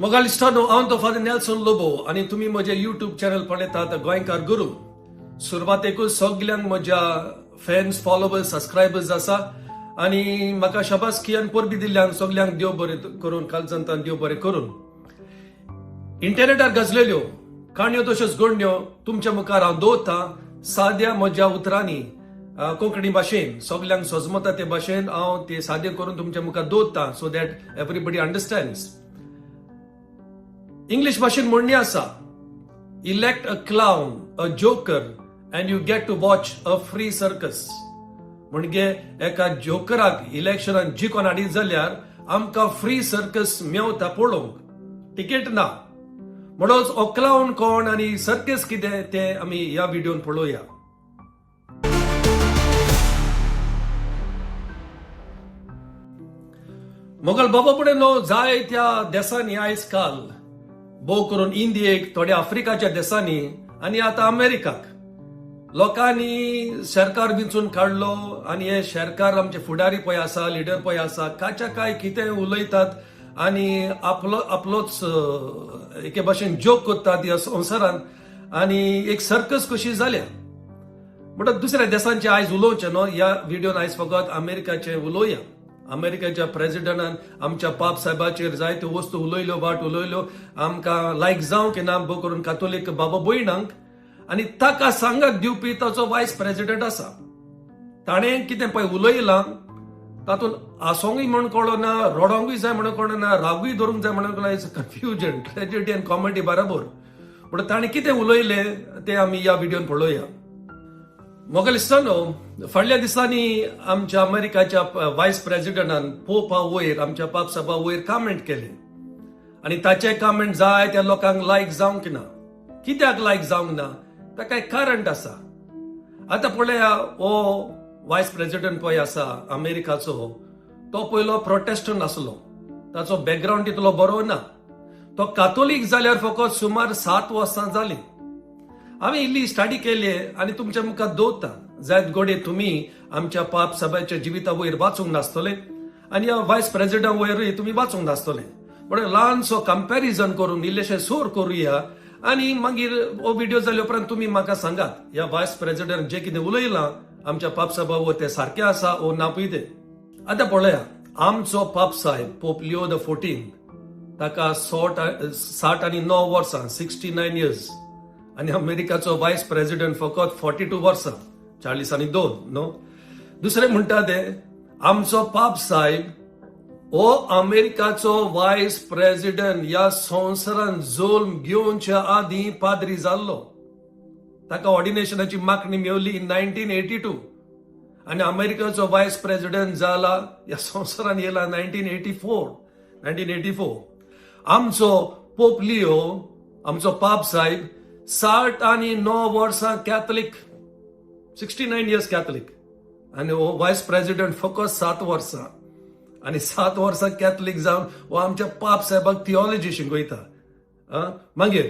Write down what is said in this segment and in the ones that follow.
मोगालिस्टानो हांव तो father Nelson Lobo आणि तुम्ही म्हजे युट्यूब चॅनल पळयतात गोंयकार गुरू. सुरवातेकूच सगल्यांक म्हज्या फॅन्स फॉलोवर्स सबस्क्रायबर्स आसा आणि म्हाका शाबासकी आनी परबी दिल्ल्यान सगल्यांक देव बरें करून कालजंतान देव बरें करून. इंटरनेटार गजलेल्यो काणयो तश्योच गणण्यो तुमच्या मुखार हांव दवरतां साद्या म्हज्या उतरांनी कोंकणी भाशेन सगल्यांक सोजमता ते भाशेन हांव ते सादे करून तुमच्या मुखार दवरतां so that everybody understands. English भाषेन म्हणणी आसा, elect a clown, a joker and you get to watch a free circus. म्हणजे एका जोकराक इलेक्शनात जिखून हाडीत जाल्यार आमकां फ्री सर्कस मेवता पळोवंक. तिकेट ना. म्हणून हो क्लाउन कोण आणि सर्कस कितें ते आमी ह्या व्हिडिओन पळोवया. मोगल बाबा पुढे न्हू जायत्या देशांनी आयज काल भोव करून इंडियेक, थोड्या आफ्रिकाच्या देशांनी आणि आता अमेरिकाक लोकांनी सरकार विंचून काढलो आणि हे सरकार आमचे फुडारी पळय आसा, लिडर पळय आसा, काच्या काय कितें उलयतात आणि आपलोच एके भाशेन जोक करतात ह्या संवसारांत आणि एक सर्कस कशी जाल्या. म्हणटच दुसऱ्या देशांचे आयज उलोवचें न्हू, ह्या व्हिडिओन आयज फकत अमेरिकाचे उलोवया. अमेरिकेच्या प्रेसिडेंटान आमच्या पाप साहेबाचेर जायत्यो वस्तू उलयल्यो, वाट उलयल्यो, आमकां लायक जावंक ना भोव करून कातोलीक बाबा भयणांक. आनी ताका सांगत दिवपी ताचो व्हायस प्रेसिडेंट आसा. ताणें कितें पळय उलयलां तातूंत आसोंकूय म्हण कळना, रडोंकूय जाय म्हणून कळना, रागूय धरूंक जाय म्हणून कळना. इट्स कन्फ्युजन, ट्रेजेडी आनी कॉमेडी बरोबर. पूण ताणें कितें उलयलें तें आमी ह्या व्हिडिओन पळोवया. मोगलिस्तानो फाटल्या दिसांनी आमच्या अमेरिकाच्या व्हायस प्रेसिडेंटान पोपा वयर, आमच्या पाप साहेबा वयर कमेंट केले आणि ताचे कमेंट जाय त्या लोकांक लायक जावंक ना. कित्याक लायक जावंक ना ताका एक कारण आसा. आता पळया, हो व्हायस प्रेसिडेंट पळय आसा अमेरिकाचो, तो पयलो प्रोटेस्टंट आसलो. ताचो बॅकग्राऊंड तितलो बरो ना. तो कॅथोलिक जाल्यार फकत सुमार 7 वर्सां जाली. आम्ही इल्ली स्टडी केली आणि तुमच्या मुखार दवरता. जायत गोडे तुम्ही आमच्या पाप साहेबाच्या जिविता वयर वाचूंक नासतले आणि ह्या व्हायस प्रेसिडेंट वयरूय तुम्ही वाचूंक नासतले. पण ल्हानसो कंपॅरिझन करून इल्लेशें सोर करुया आणि मागीर हो व्हिडिओ जाल्या उपरांत तुम्ही म्हाका सांगात ह्या व्हायस प्रेसिडेंट जे कितें उलयलां आमच्या पाप साहेबा वयर ते सारकें आसा ओ ना पळय ते. आतां पळया, आमचो पाप साहेब पोप लिओ द 14 ताका 60 आनी 9 वर्सां 69 इयर्स आणि अमेरिकाचो व्हायस प्रेसिडेंट फकत 42 वर्सां 40 आनी 2 न्हू. दुसरे म्हणटा ते आमचो पाप साहेब हो अमेरिकाचो व्हायस प्रेसिडेंट ह्या संवसारान जल्म घेवच्या आदीं पाद्री जाल्लो. ताका ऑर्डिनेशनाची मागणी मेवली 1982 आणि अमेरिकाचो व्हायस प्रेसिडेंट जाला ह्या संवसारान येयला 1984. आमचो पोप लिओ, आमचो पाप साहेब 60 आनी 9 वर्सां कॅथलिक, 69 इयर्स कॅथलिक आणि हो व्हायस प्रेसिडेंट फकत 7 वर्सां आणि 7 वर्सां कॅथलिक जावन हो आमच्या पाप साहेबाक थिओलॉजी शिकयता. मागीर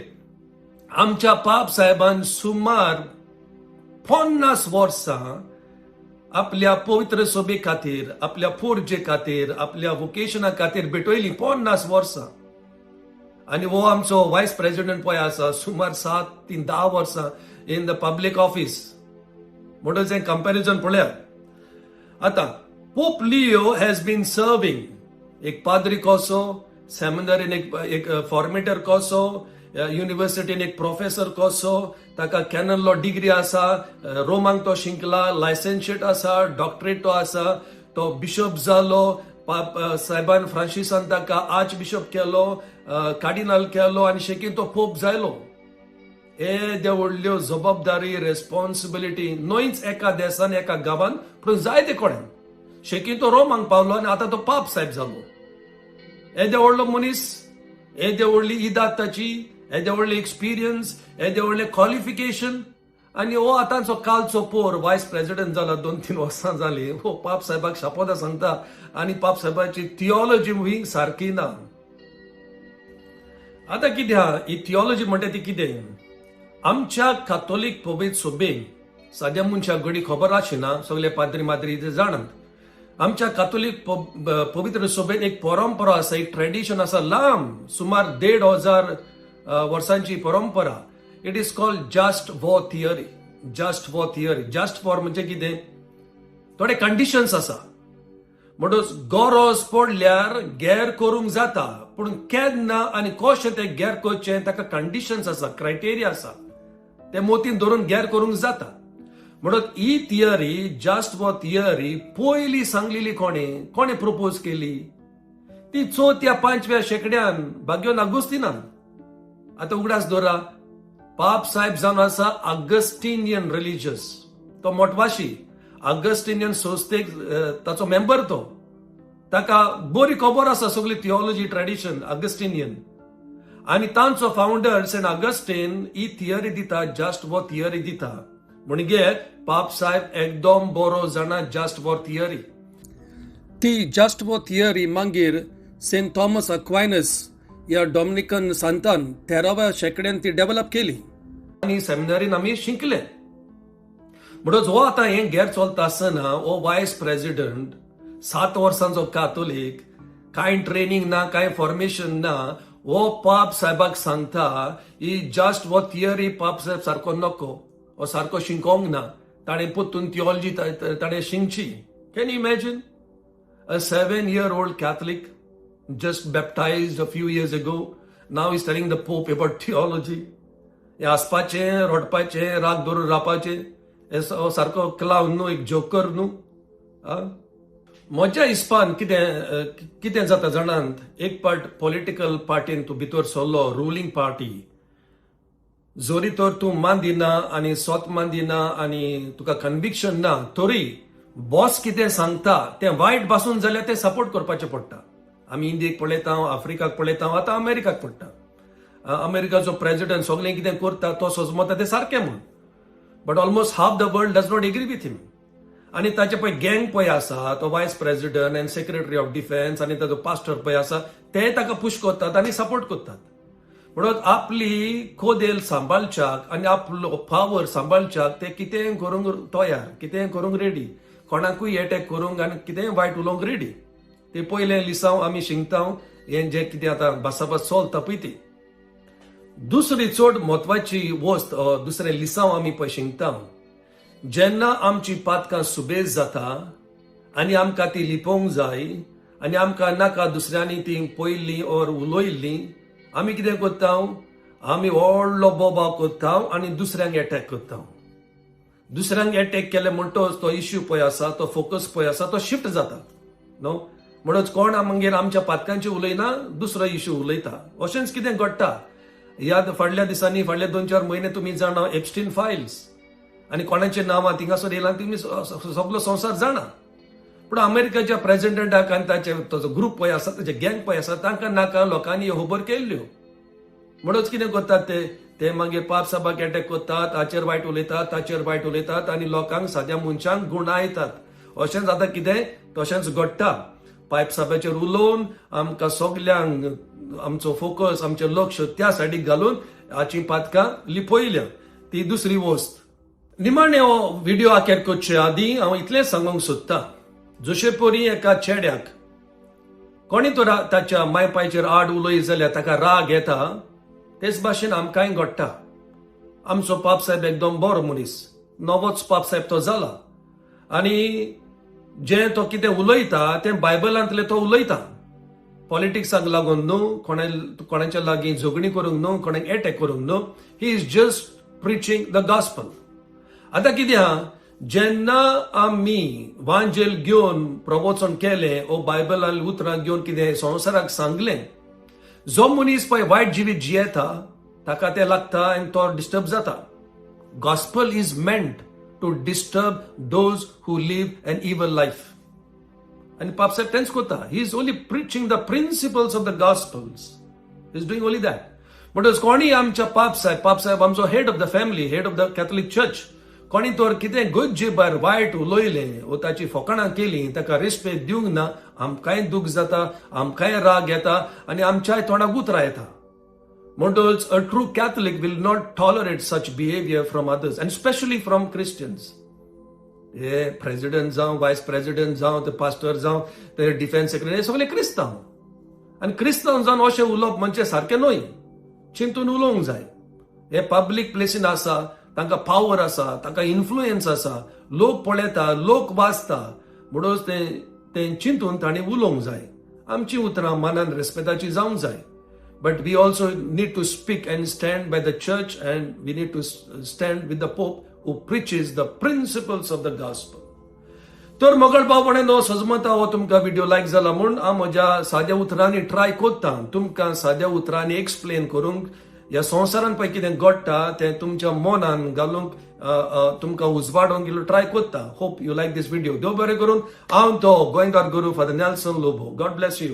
आमच्या पाप साहेबान सुमार 50 वर्सां आपल्या पवित्र सोबे खातीर, आपल्या पोरजे खातीर, आपल्या वोकेशना खातीर भेटयली 50 वर्सां. आणि हो आमचो व्हायस प्रेसिडेंट पळय आसा सुमार 7 ते 10 वर्सां इन द पब्लिक ऑफिस. म्हणून हें कंपॅरिझन पळया. आता pope Leo has been serving एक पाद्री कसो, सेमिनरीन एक फॉर्मेटर कसो, युनिव्हर्सिटीन एक प्रोफेसर कसो, ताका कॅनन लॉ डिग्री आसा, रोमांक तो शिंकला, लायसन्शिएट आसा, डॉक्टरेट तो आसा, तो बिशप जालो. पाप साहेबान फ्रांसिसान ताका आर्च बिशप केलो, कार्डिनल केलो आणि शेकीन तो पोप जायलो. हे त्या व्हडल्यो जबाबदारी, रेस्पॉन्सिबिलिटी न्हयच एका देशान एका गांवान पूण जायते कोणान. शेकीन तो रोमांक पावलो आणि आता तो पाप साहेब जालो. येदे व्हडलो मनीस, येदे व्हडली इदात ताची, येदे व्हडले एक्सपिरियन्स, येदे व्हडले क्वॉलिफिकेशन आणि हो आतांचो कालचो पोर व्हायस प्रेसिडेंट जाला 2-3 वर्सां जाली. हो पाप साहेबाक शापोदा सांगता आणि पाप साहेबाची थिओलॉजी ही सारकी ना. आता कितें हा ही थिओलॉजी म्हणटा ती कितें? आमच्या कॅथोलिक पवित्र सोबेन साद्या मनशाक घडी खबर आशिना, सगळे पाद्री माद्री ते जाणात. आमच्या कातोलीक पवित्र सभेत एक परंपरा आसा, एक ट्रेडिशन आसा लांब, सुमार 1,500 वर्सांची परंपरा. It is called just war theory. Just war theory. Just war म्हणजे कितें? थोडे कंडिशन्स आसा. म्हणटच गरज पडल्यार गैर करूंक जाता, पूण केन्ना आनी कशें तें गैर करचें ताका कंडिशन्स आसा, क्रायटेरिया आसा. ते मोतीन धरून गैर करूंक जाता. म्हणून ही थियरी, जस्ट वॉर थियरी, पयली सांगलेली कोणे प्रपोज केली? ती 4थ्या 5व्या शेंकड्यान भाग्योन अगुस्तिनान. आता उगडास दोरा, पाप साहेब जावन आसा अगस्टिनियन रिलिजियस. तो मोटवाशी अगस्टिनियन संस्थेक ताचो मेंबर तो. ताका बरी खबर आसा सगळी थिओलॉजी ट्रेडिशन अगस्टिनियन. आणि तांचो फाउंडर सेंट अगस्टीन ही थियरी दिता, जस्ट वॉर थियरी दिता. म्हणजे पाप साहेब एकदम बरो जाणा जस्ट वॉर थियरी. ती जस्ट वॉर थियरी मागीर सेंट थॉमस अक्वायनस या डॉमिनिकन संतान 13व्या शेंकड्यान ती डेव्हलप केली आणि सेमिनारीन आम्ही शिकले. म्हणून जो आता हे गैर चलता आसतना हो व्हायस प्रेसिडेंट 7 वर्सांचो कातोलीक, कांय ट्रेनिंग ना, कांय फॉर्मेशन ना, हो पाप साहेबाक सांगता ही जस्ट वॉर थियरी पाप साहेब सारको नको, हो सारको शिकोंक ना. ताणें पोतून थिओलॉजी ताणें शिंगची. Can you imagine? A 7-year-old Catholic just baptized a few years ago. Now he's telling the Pope about theology. हे हसपाचें, रडपाचें, राग धरून रावपाचें, हे सारको क्लावन न्हू, एक जोकर न्हू. म्हज्या हिसपान कितें जाता जाणांत? एक पार्ट पॉलिटिकल पार्टीन तूं भितर सरलो, रुलींग पार्टी. जोरी तर तूं मान दिना आनी स्वत मान दिना आनी तुका कन्विक्शन ना, तरी बॉस कितें सांगता तें वायट भासून जाल्यार तें सपोर्ट करपाचें पडटा. आमी इंडियेक पळयता, आफ्रिकाक पळयता, आतां अमेरिकाक पडटा. अमेरिकाचो प्रेसिडेंट सगळें कितें करता तो सजमता तें सारकें म्हूण. But almost half the world does not agree with him. आनी ताचे पळय गँग पळय आसा, तो व्हायस प्रेसिडेंट आनी सेक्रेटरी ऑफ डिफेन्स आनी ताचो पास्टर पळय आसा, ते ताका पुश करतात आनी सपोर्ट करतात. म्हणून आपली खोदेल सांबाळच्याक आनी आपलो पावर सांबाळच्याक ते कितें करूंक तयार, कितें करूंक रेडी, कोणाकूय अटॅक करूंक आनी कितें वायट उलोवंक रेडी. ते पयले लिसांव आमी शिंगता हें जे कितें आतां भासाभास चलता पळय ती. दुसरी चड म्हत्वाची वस्त दुसरें लिसांव आमी पळय शिंगता. जेन्ना आमची पातकां सुबेज जाता आनी आमकां ती लिपोवंक जाय आनी आमकां नाका दुसऱ्यांनी ती पयल्ली ओर उलयल्ली, आमी कितें करता? आमी व्हडलो बोबाव करता आनी दुसऱ्यांक अटॅक करता. दुसऱ्यांक अटॅक केले म्हणटच तो इश्यू पळय आसा, तो फोकस पळय आसा, तो शिफ्ट जाता न्हू. म्हणून कोण मागीर आमच्या पातकांची उलयना, दुसरो इश्यू उलयता. अशेंच कितें घडटा. ह्या फाटल्या दिसांनी, फाटले 2-4 म्हयने तुमी जाणा एप्स्टीन फायल्स आनी कोणाचें नांवां थिंगासर येयलां तुमी सगळो संवसार जाणा. पूण अमेरिकेच्या प्रेसिडेंटाक आनी ताचो ग्रुप पळय आसा, ताचे गँग पळय आसा, तांकां नाका लोकांनी खबर केल्ल्यो. म्हणूच कितें करतात ते मागीर पाप साहेबाक अटॅक करतात, ताचेर वायट उलयतात, ताचेर वायट उलयतात आनी लोकांक साद्या मनशांक गुणायतात. अशेंच आतां कितें तशेंच घडटा. पायप साहेबाचेर उलोवन आमकां सगल्यांक आमचो फोकस, आमचें लक्ष त्या सायडीक घालून हाची पातकां लिपयल्या. ती दुसरी वस्त. निमाणे हो व्हिडिओ आखेर करचे आदीं हांव इतलेंच सांगूंक सोदतां. जशे परी एका चेड्याक कोणी तो ताच्या मायपायचेर आड उलयत जाल्यार ताका राग येता, तेच भाशेन आमकांय घडटा. आमचो पाप साहेब एकदम बरो मनीस, नवोच पाप साहेब तो जाला आनी जे तो कितें उलयता तें बायबलांतले तो उलयता. पॉलिटिक्साक लागून न्हू, कोणाच्या लागीं झगडी करूंक न्हू, कोणाक अटॅक करूंक न्हू. He is just preaching the gospel. आतां कितें आहा, जेन्ना आमी वांजेल घेवन प्रवचन केलें ओ बायबलांतली उतरां घेवन कितें संवसाराक सांगलें, जो मनीस पळय वायट जिवीत जियेता ताका तें लागता आनी तो डिस्टर्ब जाता. Gospel is meant to disturb those who live an evil life. आनी पाप साहेब तेंच करता. He is only preaching the principles of the gospels. He is doing only that. म्हणटच कोणी आमच्या पाप साहेब आमचो head of the family, head of the Catholic church, कोणी तर कितें गज्जे भायर वायट उलयलें वो ताची फकाणां केलीं, ताका रिस्पेक्ट दिवंक ना, आमकांय दूख जाता, आमकांय राग येता आनी आमच्याय तोंडाक उतरां येता. म्हणटच a true Catholic will not tolerate such behaviour from others and especially from Christians. हे प्रेसिडेंट जावं व्हायस प्रेसिडेंट जावं ते पास्टर जावं ते डिफेन्स सेक्रेटरी हे सगळे क्रिस्तांव आनी क्रिस्तांव जावन अशें उलोवप म्हणजे सारकें न्हय चिंतून उलोवंक जाय हे पब्लीक प्लेसीन आसा तांकां पावर आसा तांकां इन्फ्लुएन्स आसा लोक पळयता लोक वाचता म्हणून ते चिंतून तांणी उलोवंक जाय आमची उतरां मनान रेस्पेदाची जावंक जाय but we also need to speak and stand by the church and we need to stand with the Pope who preaches the principles of the gospel. तर मोगळ भावपणे सजमता हो तुमकां व्हिडिओ लायक जाला म्हूण हांव म्हज्या साद्या उतरांनी ट्राय कोत्ता तुमकां साद्या उतरांनी एक्सप्लेन करूंक ह्या संवसारान पळय कितें घडटा तें तुमच्या मनान घालूंक तुमकां उजवाडोवंक इल्लो ट्राय कोत्ता. Hope you like this video. देव बरें करून हांव तो गोंयकार गुरू father Nelson Lobo. God bless you.